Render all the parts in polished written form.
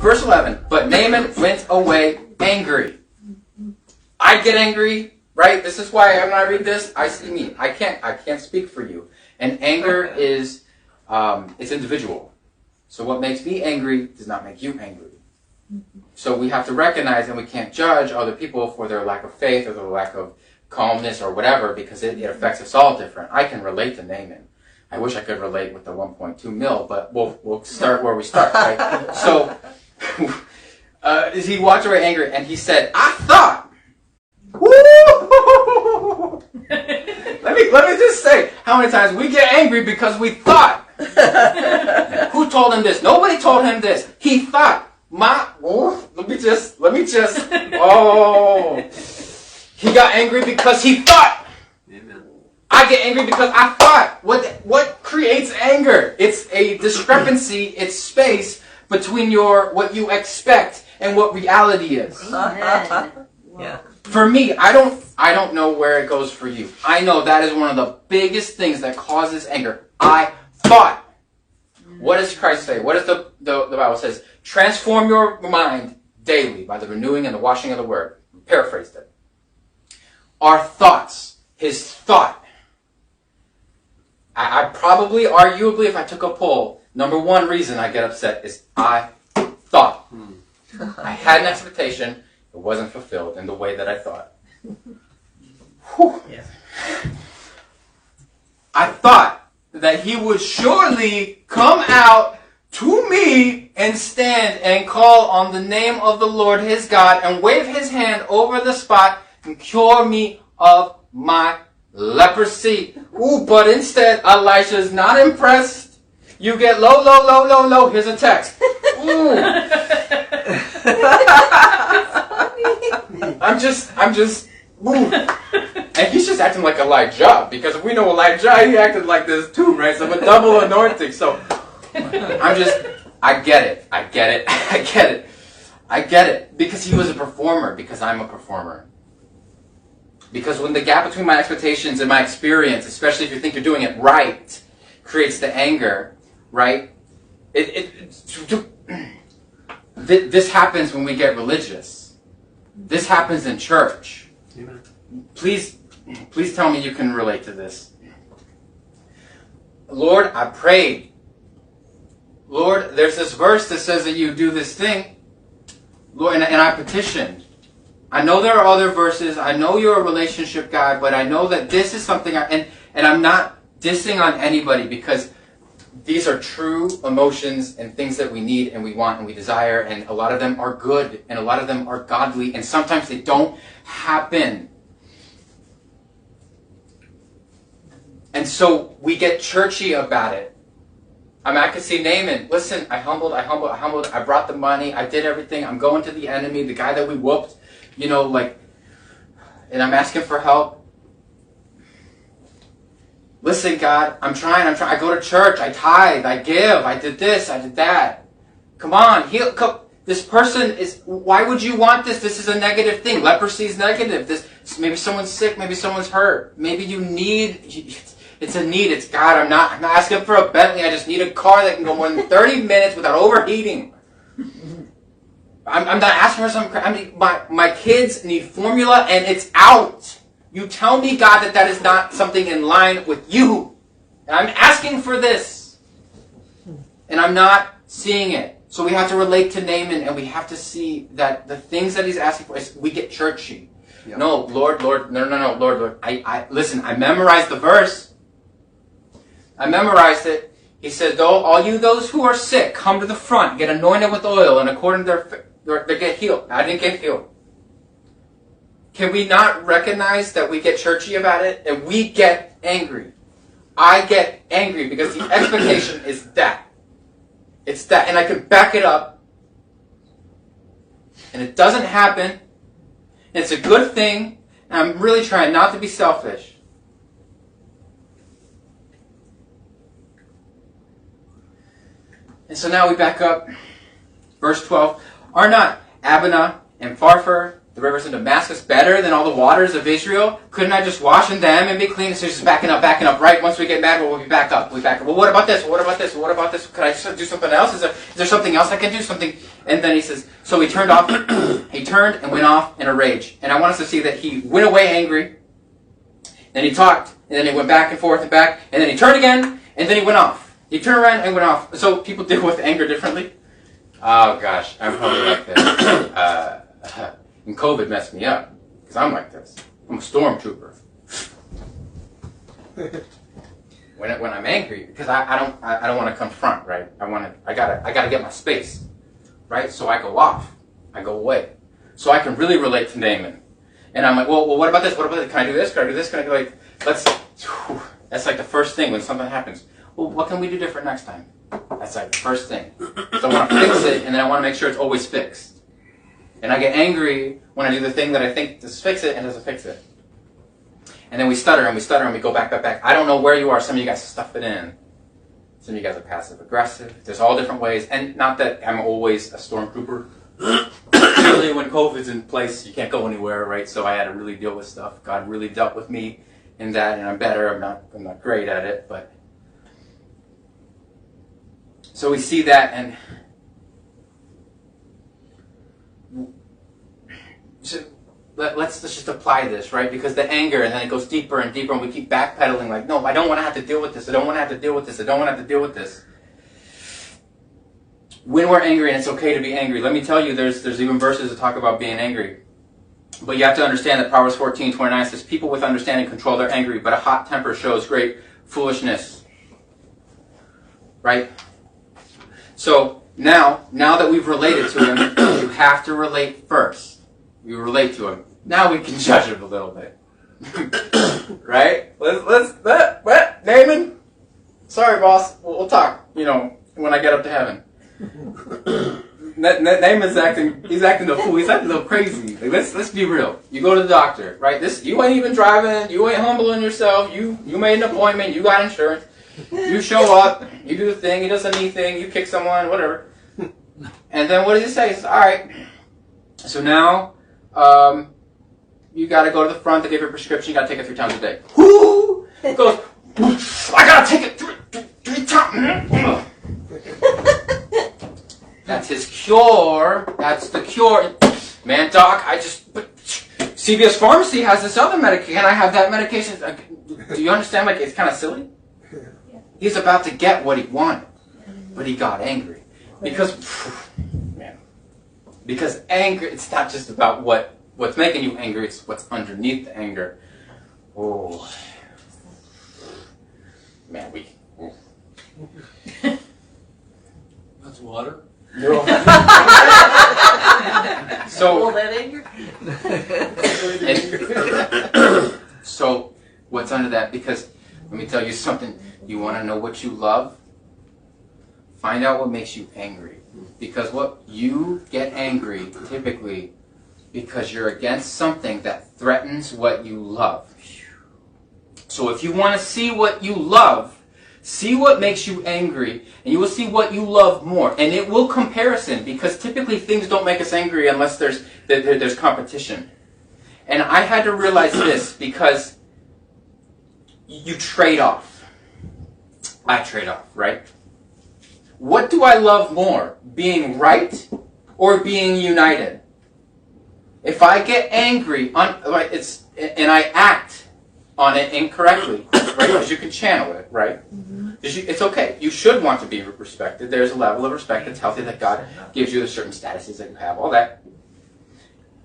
Verse 11. But Naaman went away angry. I get angry, right? This is why when I read this, I see me. I can't speak for you. And anger is it's individual. So what makes me angry does not make you angry. So we have to recognize, and we can't judge other people for their lack of faith or their lack of calmness or whatever, because it affects us all different. I can relate to Naaman. I wish I could relate with the 1.2 mil, but we'll start where we start, right? So he walked away angry, and he said, I thought. Woo! Let me just say how many times we get angry because we thought. Who told him this? Nobody told him this. He thought. Let me just. Oh, he got angry because he thought. Amen. I get angry because I thought. What creates anger? It's a discrepancy. It's space between what you expect and what reality is. Yeah. For me, I don't know where it goes for you. I know that is one of the biggest things that causes anger. I thought. What does Christ say? What does the Bible says? Transform your mind daily by the renewing and the washing of the word. Paraphrased it. Our thoughts, his thought. I probably, arguably, if I took a poll, number one reason I get upset is I thought. I had an expectation, it wasn't fulfilled in the way that I thought. Yes. I thought that he would surely come out to me and stand and call on the name of the Lord his God and wave his hand over the spot and cure me of my leprosy. Ooh, but instead, Elisha is not impressed. You get low. Here's a text. Ooh. I'm just, ooh. And he's just acting like Elijah, because we know Elijah, he acted like this too, right? So I'm a double anointing. So I get it. Because he was a performer, because I'm a performer. Because when the gap between my expectations and my experience, especially if you think you're doing it right, creates the anger, right? This happens when we get religious. This happens in church. Amen. Please tell me you can relate to this. Lord, I prayed. Lord, there's this verse that says that you do this thing. Lord, and I petitioned. I know there are other verses. I know you're a relationship guy, but I know that this is something, and I'm not dissing on anybody, because these are true emotions and things that we need and we want and we desire, and a lot of them are good and a lot of them are godly, and sometimes they don't happen. And so we get churchy about it. I mean, I could see Naaman. Listen, I humbled. I brought the money. I did everything. I'm going to the enemy, the guy that we whooped, and I'm asking for help. Listen, God, I'm trying. I go to church. I tithe. I give. I did this. I did that. Come on. This person is, why would you want this? This is a negative thing. Leprosy is negative. Maybe someone's sick. Maybe someone's hurt. Maybe you need, it's a need. It's God. I'm not asking for a Bentley. I just need a car that can go more than 30 minutes without overheating. I'm not asking for some, my kids need formula and it's out. You tell me, God, that is not something in line with you. And I'm asking for this. And I'm not seeing it. So we have to relate to Naaman, and we have to see that the things that he's asking for is, we get churchy. Yep. No, Lord, no, Lord. Listen, I memorized the verse. I memorized it. He says, all you those who are sick, come to the front, get anointed with oil, and according to they get healed. I didn't get healed. Can we not recognize that we get churchy about it and we get angry? I get angry because the expectation is that. It's that, and I can back it up. And it doesn't happen. And it's a good thing. And I'm really trying not to be selfish. And so now we back up. Verse 12. Are not Abana and Pharpar the rivers in Damascus better than all the waters of Israel? Couldn't I just wash in them and be clean? So he's just backing up, right? Once we get mad, we'll be back up. We back up. Well, what about this? What about this? What about this? Could I just do something else? Is there something else I can do? Something? And then he says, so he turned off. He turned and went off in a rage. And I want us to see that he went away angry. Then he talked, and then he went back and forth and back, and then he turned again, and then he went off. He turned around and went off. So people deal with anger differently. Oh gosh, I'm probably like this. And COVID messed me up because I'm like this. I'm a stormtrooper. when I'm angry, because I don't want to confront, right? I gotta get my space, right? So I go off, I go away, so I can really relate to Naaman. And I'm like, well, what about this? What about this? Can I do this? Can I do this? Can I do like, that's like the first thing when something happens. Well, what can we do different next time? That's like the first thing. So I want to fix it, and then I want to make sure it's always fixed. And I get angry when I do the thing that I think does fix it and doesn't fix it. And then we stutter and we stutter and we go back. I don't know where you are. Some of you guys stuff it in. Some of you guys are passive aggressive. There's all different ways. And not that I'm always a stormtrooper. Really, when COVID's in place, you can't go anywhere, right? So I had to really deal with stuff. God really dealt with me in that, and I'm better. I'm not great at it, but so we see that, and so let's just apply this, right? Because the anger, and then it goes deeper and deeper, and we keep backpedaling like, no, I don't want to have to deal with this. I don't want to have to deal with this. I don't want to have to deal with this. When we're angry, and it's okay to be angry, let me tell you, there's even verses that talk about being angry. But you have to understand that Proverbs 14:29 says, people with understanding control their anger, but a hot temper shows great foolishness. Right? So now that we've related to him, you have to relate first. You relate to him. Now we can judge him a little bit. Right? What? Naaman? Sorry, boss. We'll talk, when I get up to heaven. Naaman's he's acting a fool. He's acting a little crazy. Like, let's be real. You go to the doctor, right? You ain't even driving. You ain't humbling yourself. You made an appointment. You got insurance. You show up. You do the thing. He does a knee thing. You kick someone, whatever. And then what does he say? He says, all right. So now you got to go to the front. They give you a prescription. You got to take it 3 times a day. Whoo! It goes, I got to take it three times. That's his cure. That's the cure. Man, doc, but CVS Pharmacy has this other medication. Can I have that medication? Do you understand? Like, it's kind of silly. Yeah. He's about to get what he wanted, but he got angry. Because anger, it's not just about what's making you angry, it's what's underneath the anger. Oh. Man, That's water. No. All that anger? So, what's under that? Because, let me tell you something. You want to know what you love? Find out what makes you angry. Because what you get angry, typically, because you're against something that threatens what you love. So if you want to see what you love, see what makes you angry, and you will see what you love more. And it will comparison, because typically things don't make us angry unless there's competition. And I had to realize this, because you trade off. I trade off, right? What do I love more? Being right or being united? If I get angry, and I act on it incorrectly, right? Because you can channel it, right? Mm-hmm. It's okay. You should want to be respected. There's a level of respect that's healthy that God gives you, the certain statuses that you have, all that.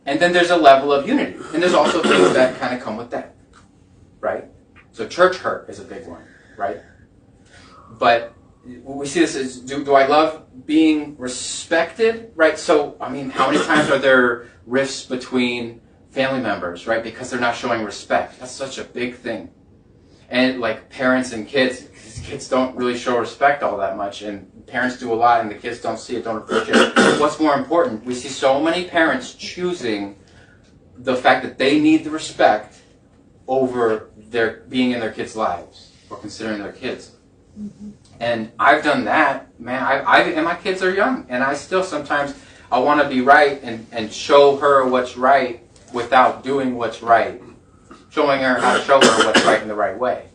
And then there's a level of unity. And there's also things that kind of come with that, right? So church hurt is a big one, right? But we see this as, do I love being respected, right? So, how many times are there rifts between family members, right? Because they're not showing respect. That's such a big thing. And like parents and kids don't really show respect all that much, and parents do a lot and the kids don't see it, don't appreciate it. What's more important? We see so many parents choosing the fact that they need the respect over their being in their kids' lives or considering their kids. Mm-hmm. And I've done that, man. And my kids are young, and I still sometimes I want to be right and show her what's right without doing what's right. Showing her how to show her what's right in the right way.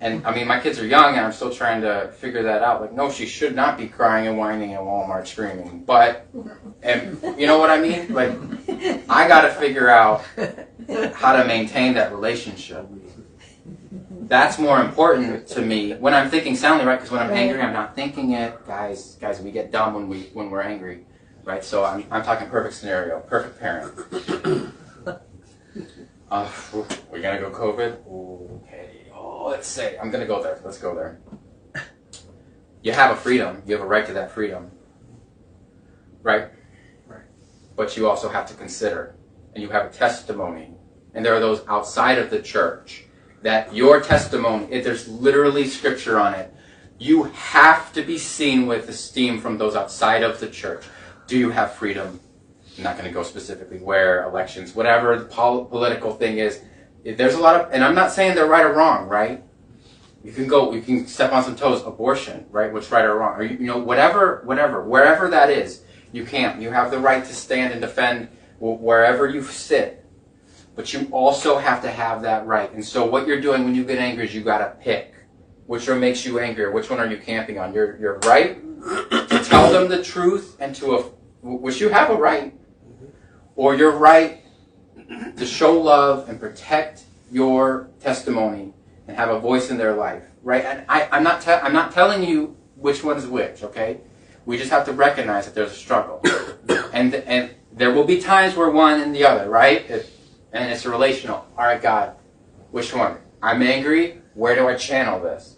And I mean, my kids are young and I'm still trying to figure that out. Like, no, she should not be crying and whining in Walmart screaming. But, and you know what I mean? Like, I got to figure out how to maintain that relationship. That's more important to me when I'm thinking soundly, right? Because when I'm angry, I'm not thinking it. Guys, we get dumb when we're angry, right? So I'm talking perfect scenario, perfect parent. We're gonna go COVID. Okay. Oh, let's say I'm gonna go there. Let's go there. You have a freedom. You have a right to that freedom, right? Right. But you also have to consider, and you have a testimony, and there are those outside of the church. That your testimony, there's literally scripture on it. You have to be seen with esteem from those outside of the church. Do you have freedom? I'm not going to go specifically where, elections, whatever the political thing is. There's a lot of, and I'm not saying they're right or wrong, right? You can step on some toes. Abortion, right? What's right or wrong? Or, whatever, wherever that is, you can't. You have the right to stand and defend wherever you sit. But you also have to have that right. And so what you're doing when you get angry is you got to pick which one makes you angry, or which one are you camping on. Your right to tell them the truth and which you have a right, or your right to show love and protect your testimony and have a voice in their life, right? And I'm not telling you which one is which, okay? We just have to recognize that there's a struggle, and there will be times where one and the other, right? And it's relational. All right, God, which one? I'm angry. Where do I channel this?